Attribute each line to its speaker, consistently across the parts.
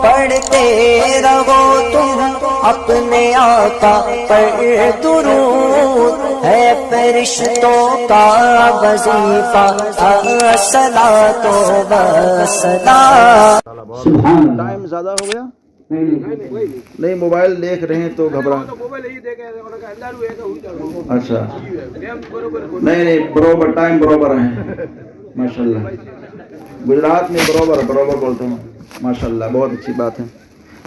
Speaker 1: پڑھتے رہو تم اپنے آقا پر درود، ہے فرشتوں کا وظیفہ الصلاۃ والسلام۔
Speaker 2: ٹائم زیادہ ہو گیا نہیں، موبائل دیکھ رہے ہیں تو گھبرا، اچھا نہیں برابر ٹائم برابر ہے ماشاءاللہ، گجرات میں برابر بولتے ہیں ماشاءاللہ، بہت اچھی بات ہے۔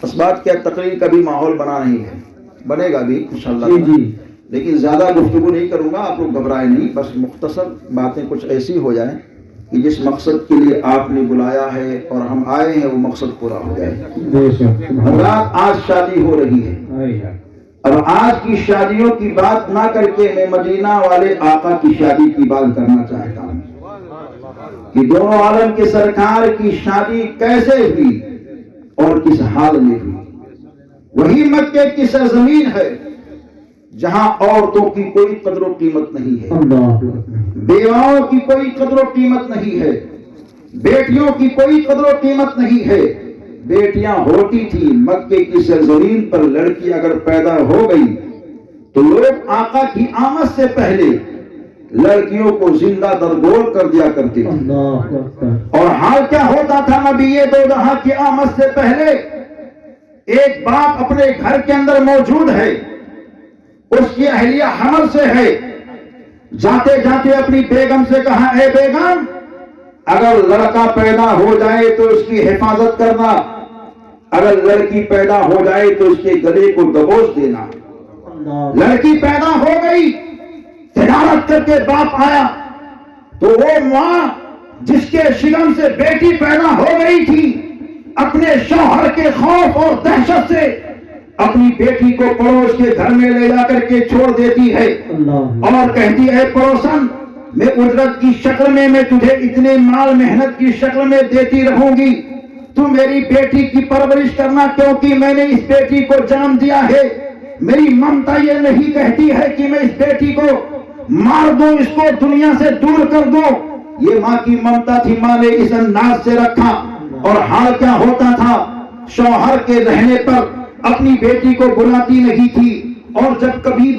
Speaker 2: اس بات کیا تقریر کا بھی ماحول بنا نہیں ہے، بنے گا بھی انشاءاللہ جی، لیکن زیادہ گفتگو نہیں کروں گا، آپ لوگ گھبرائے نہیں، بس مختصر باتیں کچھ ایسی ہو جائیں کہ جس مقصد کے لیے آپ نے بلایا ہے اور ہم آئے ہیں وہ مقصد پورا ہو جائے۔ حضرات آج شادی ہو رہی ہے، اب آج کی شادیوں کی بات نہ کر کے میں مدینہ والے آقا کی شادی کی بات کرنا چاہتا ہوں کہ دونوں عالم کے سرکار کی شادی کیسے ہوئی اور کس حال میں ہوئی۔ وہی مکے کی سرزمین ہے جہاں عورتوں کی کوئی قدر و قیمت نہیں ہے، بیواؤں کی کوئی قدر و قیمت نہیں ہے، بیٹیوں کی کوئی قدر و قیمت نہیں ہے۔ بیٹیاں ہوتی تھی، مکے کی سرزمین پر لڑکی اگر پیدا ہو گئی تو لوگ آقا کی آمد سے پہلے لڑکیوں کو زندہ درگور کر دیا کرتے تھے۔ اور حال کیا ہوتا تھا نبی دو جہاں کی آمد سے پہلے؟ ایک باپ اپنے گھر کے اندر موجود ہے، اس کی اہلیہ حمل سے ہے، جاتے جاتے اپنی بیگم سے کہا، اے بیگم اگر لڑکا پیدا ہو جائے تو اس کی حفاظت کرنا، اگر لڑکی پیدا ہو جائے تو اس کے گلے کو دبوچ دینا۔ لڑکی پیدا ہو گئی، تجارت کر کے باپ آیا تو وہ ماں جس کے شکم سے بیٹی پیدا ہو گئی تھی، اپنے شوہر کے خوف اور دہشت سے اپنی بیٹی کو پڑوس کے گھر میں لے جا کر کے چھوڑ دیتی ہے اور کہتی ہے، پڑوسن میں اجرت کی شکل میں تجھے اتنے مال محنت کی شکل میں دیتی رہوں گی، تو میری بیٹی کی پرورش کرنا، کیونکہ میں نے اس بیٹی کو جنم دیا ہے۔ میری ممتا یہ نہیں کہتی ہے کہ میں اس بیٹی کو مار دوں، اس کو دنیا سے دور کر دوں۔ یہ ماں کی ممتا تھی، ماں نے اس انداز سے رکھا۔ اور حال کیا ہوتا تھا، شوہر کے رہنے پر اپنی بیٹی کو بلاتی نہیں تھی، اور جب کبھی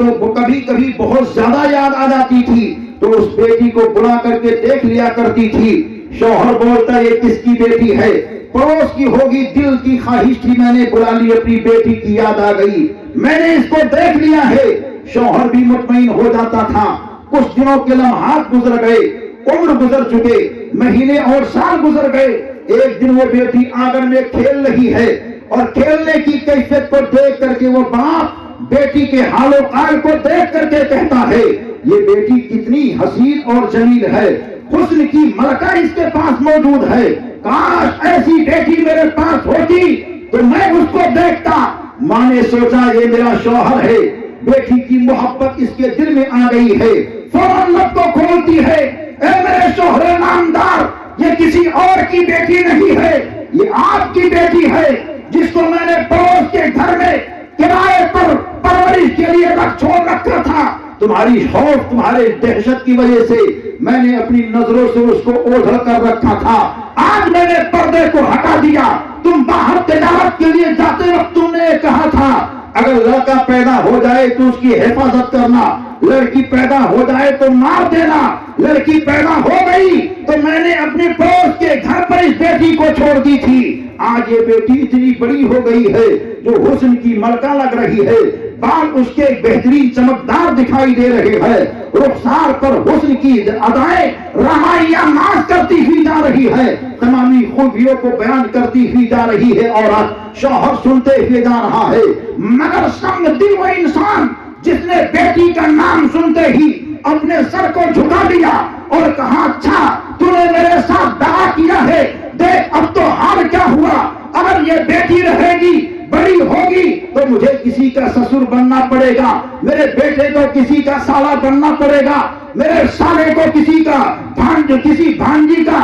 Speaker 2: بہت زیادہ یاد آ جاتی تھی تو اس بیٹی کو بلا کر کے دیکھ لیا کرتی تھی۔ شوہر بولتا، یہ کس کی بیٹی ہے؟ پڑوس کی ہوگی، دل کی خواہش تھی، میں نے بلا لی، اپنی بیٹی کی یاد آ گئی، میں نے اس کو دیکھ لیا ہے۔ شوہر بھی مطمئن ہو جاتا تھا۔ کچھ دنوں کے لمحات گزر گئے، عمر گزر چکے، مہینے اور سال گزر گئے۔ ایک دن وہ بیٹی آنگن میں کھیل رہی ہے، اور کھیلنے کی کیفیت کو دیکھ کر کے وہ باپ بیٹی کے حال و حال کو دیکھ کر کے کہتا ہے، یہ بیٹی کتنی حسین اور جمیل ہے، حسن کی ملکہ اس کے پاس موجود ہے، کاش ایسی بیٹی میرے پاس ہوتی تو میں اس کو دیکھتا۔ ماں نے سوچا یہ میرا شوہر ہے، بیٹی کی محبت اس کے دل میں آ گئی ہے، فوراً لب کو کھولتی ہے، اے میرے شوہر نامدار، یہ کسی اور کی بیٹی نہیں ہے، یہ آپ کی بیٹی ہے، جس کو میں نے پڑوس کے گھر میں کرائے پر پرورش کے لیے چھوڑ رکھا تھا۔ تمہاری خوف، تمہارے دہشت کی وجہ سے میں نے اپنی نظروں سے اس کو اوجھل کر رکھا تھا، آج میں نے پردے کو ہٹا دیا۔ تم باہر تجارت کے لیے جاتے وقت تم نے کہا تھا، اگر لڑکا پیدا ہو جائے تو اس کی حفاظت کرنا، لڑکی پیدا ہو جائے تو مار دینا۔ لڑکی پیدا ہو گئی تو میں نے اپنے پڑوس کے گھر پر اس بیٹی کو چھوڑ دی تھی۔ آج یہ بیٹی اتنی بڑی ہو گئی ہے جو حسن کی ملکہ لگ رہی ہے، بال اس کے بہترین چمکدار دکھائی دے رہے ہیں، رخسار پر حسن کی ادائیں رہائیاں ناز کرتی ہوئی جا رہی ہے، تمامی خوبیوں کو بیان کرتی ہوئی جا رہی ہے عورت۔ شوہر سنتے ہوئے جا رہا ہے، مگر سنگ دل وہ انسان جس نے بیٹی کا نام سنتے ہی اپنے سر کو جھکا دیا اور کہا، اچھا تو نے میرے ساتھ دعا کیا ہے، دیکھ اب تو حال کیا ہوا، اگر یہ بیٹی رہے گی، بڑی ہوگی تو مجھے کسی کا سسر بننا پڑے گا، میرے بیٹے کو کسی کا سالہ بننا پڑے گا،
Speaker 3: میرے سالے کو کسی بھانجی کا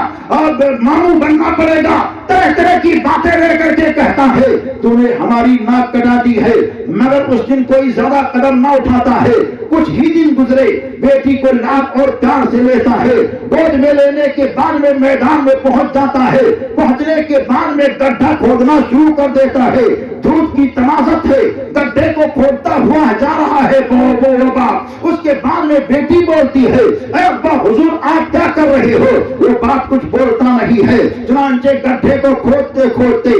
Speaker 3: ماموں بننا پڑے گا، طرح طرح کی باتیں رہ کر کے کہتا ہے تو نے ہماری ناک کٹا دی ہے، مگر اس دن کوئی زیادہ قدم نہ اٹھاتا ہے۔ کچھ ہی دن گزرے، بیٹی کو لاکھ اور پیار سے لیتا ہے، گود میں لینے کے بعد میں میدان میں پہنچ جاتا ہے، پہنچنے کے بعد میں گڈھا کھودنا شروع کر دیتا ہے، دھوپ کی تمازت ہے، گڈھے کو کھودتا ہوا جا رہا ہے، اس کے بعد میں بیٹی بولتی ہے اے ابا حضور آپ کیا کر رہے ہو؟ وہ باپ کچھ بولتا نہیں ہے، چنانچہ گڈھے کو کھودتے کھودتے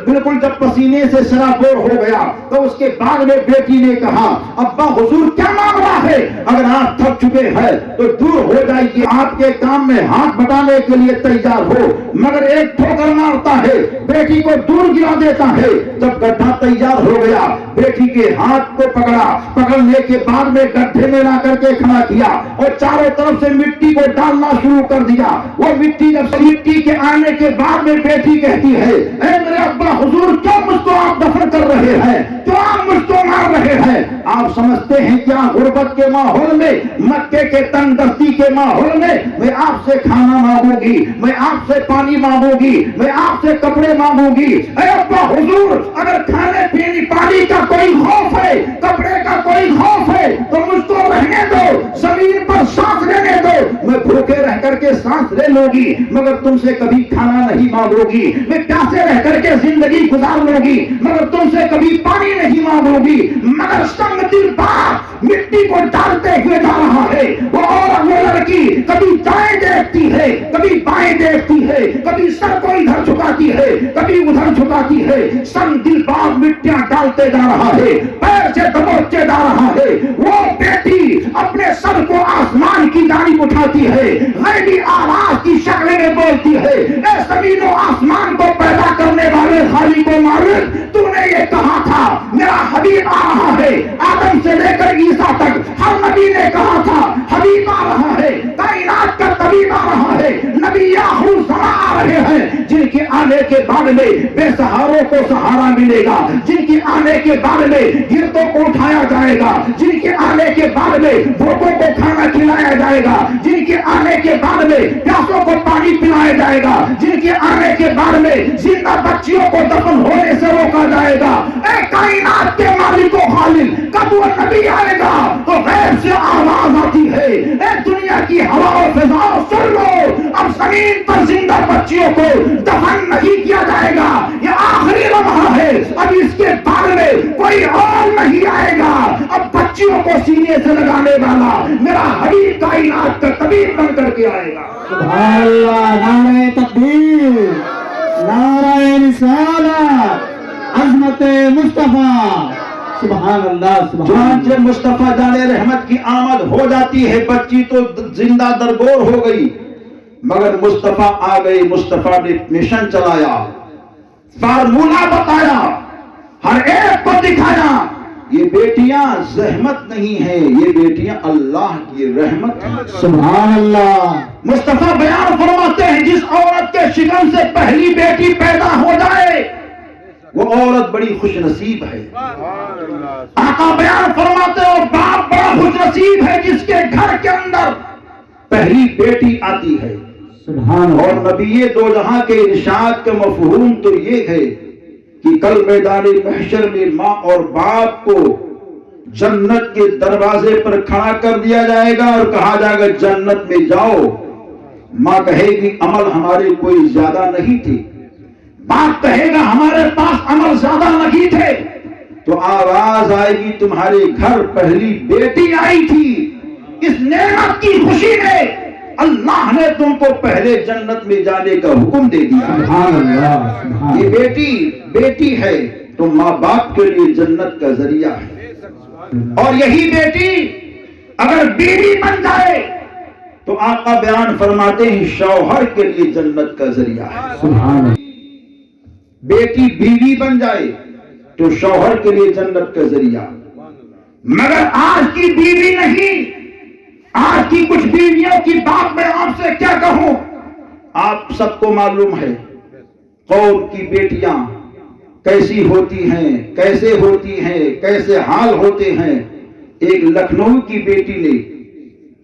Speaker 3: بالکل جب پسینے سے سرابور ہو گیا تو اس کے بعد میں بیٹی نے کہا ابا حضور کیا مانگ رہا ہے؟ اگر آپ تھک چکے ہیں تو دور ہو جائیے، آپ کے کام میں ہاتھ بٹانے کے لیے تیار ہو، مگر ایک ٹھوکر مارتا ہے، بیٹی کو دور گرا دیتا ہے۔ جب گڈھا تیار ہو گیا، بیٹی کے ہاتھ کو پکڑنے کے بعد میں گڈھے میں لا کر کے کھڑا کیا اور چاروں طرف سے مٹی کو ڈالنا شروع کر دیا۔ وہ مٹی کے آنے کے بعد میں بیٹی کہتی ہے اے میرے ابا حضور کیوں مجھ کو آپ دفن کر رہے ہیں؟ کیوں آپ مجھ کو مار رہے ہیں؟ آپ سمجھتے ہیں کیا غربت کے ماحول میں، مکے کے تنگ دستی کے ماحول میں آپ سے کھانا مانگوں گی، میں آپ سے پانی مانگوں گی، میں آپ سے کپڑے مانگوں گی؟ اے ابا حضور اگر کھانے پینے پانی کا کوئی خوف ہے، کپڑے کا کوئی خوف ہے تو مجھ کو رہنے دو، زمین پر سانس لینے دو، میں بھوکے رہ کر کے سانس لے لوں گی مگر تم سے کبھی کھانا نہیں مانگوں گی، میں پیاسے رہ کر کے زندگی گزار لوں گی مگر تم سے کبھی پانی نہیں مانگوں گی۔ مگر سنگ دل باپ مٹی کو ڈالتے ہوئے جا رہا ہے، وہ لڑکی کبھی دائیں دیکھتی ہے، کبھی بائیں دیکھتی ہے، کبھی سر کو ادھر جھکاتی ہے، کبھی ادھر جھکاتی ہے، سنگ دل باپ مٹیاں ڈالتے جا رہا ہے، پیر سے دبوچتے جا رہا ہے۔ وہ بیٹی اپنے سر کو آسمان کی جانب اٹھاتی ہے، غیبی آواز کی شکل میں بولتی ہے اے زمین و آسمان کو پیدا کرنے والے خالق و مالک، تو نے یہ کہا تھا میرا حبیب آ رہا ہے، آدم سے لے کر عیسیٰ تک ہر نبی نے کہا تھا حبیب آ رہا ہے، کائنات کا طبیب آ رہا ہے، نبی آخر زمان آ رہے ہیں جن کے آنے کے بعد میں بے سہاروں کو سہارا ملے گا، جن کے آنے کے بعد میں گردوں کو اٹھایا جائے گا، جن کے آنے کے بعد میں بھوکوں کو کھانا کھلایا جائے گا، جن کے آنے کے بعد میں پیاسوں کو پانی پلایا جائے گا، جن کے آنے کے بعد میں زندہ بچیوں کو دفن ہونے سے روکا جائے گا۔ اے کائنات کے مالک و خالق، کب وہ نبی آئے گا تو غیب سے آواز آتی ہے اے دنیا کی ہوا و فضا سن لو، اب زمین پر زندہ بچیوں کو دفن نہیں کیا جائے گا، یہ آخری لمحہ ہے، اب اس کے بعد میں کوئی اور نہیں آئے گا، اب بچیوں کو سینے سے لگانے والا میرا حبیب کائنات کا طبیب بن کر کے آئے گا۔
Speaker 4: سبحان اللہ، نعرہ تکبیر، نعرہ رسالت، عظمت مصطفیٰ، سبحان اللہ سبحان
Speaker 2: چنانچہ مصطفیٰ جان رحمت کی آمد ہو جاتی ہے، بچی تو زندہ درگور ہو گئی مگر مصطفیٰ آ گئے، مصطفیٰ نے مشن چلایا، فارمولہ بتایا، ہر ایک کو دکھایا یہ بیٹیاں زحمت نہیں ہیں، یہ بیٹیاں اللہ کی رحمت ہیں۔
Speaker 4: سبحان اللہ۔
Speaker 3: مصطفیٰ بیان فرماتے ہیں جس عورت کے شکم سے پہلی بیٹی پیدا ہو جائے
Speaker 2: وہ عورت بڑی خوش نصیب ہے۔
Speaker 3: آقا بیان فرماتے ہیں اور باپ بڑا خوش نصیب ہے جس کے گھر کے اندر
Speaker 2: پہلی بیٹی آتی ہے۔
Speaker 4: سبحان
Speaker 2: اور
Speaker 4: اللہ۔
Speaker 2: نبی دو جہاں کے ارشاد کا مفہوم تو یہ ہے کہ کل میدان محشر میں ماں اور باپ کو جنت کے دروازے پر کھڑا کر دیا جائے گا اور کہا جائے گا جنت میں جاؤ۔ ماں کہے گی عمل ہمارے کوئی زیادہ نہیں تھے،
Speaker 3: باپ کہے گا ہمارے پاس عمل زیادہ نہیں تھے،
Speaker 2: تو آواز آئے گی تمہارے گھر پہلی بیٹی آئی تھی،
Speaker 3: اس نعمت کی خوشی میں اللہ نے تم کو
Speaker 2: پہلے جنت میں جانے کا حکم دے دیا۔
Speaker 4: سبحان اللہ سبحان
Speaker 2: یہ
Speaker 4: اللہ۔
Speaker 2: بیٹی ہے تو ماں باپ کے لیے جنت کا ذریعہ ہے،
Speaker 3: اور یہی بیٹی اگر بیوی بن جائے
Speaker 2: تو آقا بیان فرماتے ہیں شوہر کے لیے جنت کا ذریعہ ہے۔
Speaker 4: سبحان اللہ۔
Speaker 2: بیٹی بیوی بن جائے تو شوہر کے لیے جنت کا ذریعہ۔
Speaker 3: مگر آج کی بیوی نہیں، آج کی کچھ بیویوں کی بات میں آپ سے کیا کہوں،
Speaker 2: آپ سب کو معلوم ہے قوم کی بیٹیاں کیسی ہوتی ہیں، کیسے ہوتی ہیں، کیسے حال ہوتے ہیں۔ ایک لکھنؤ کی بیٹی نے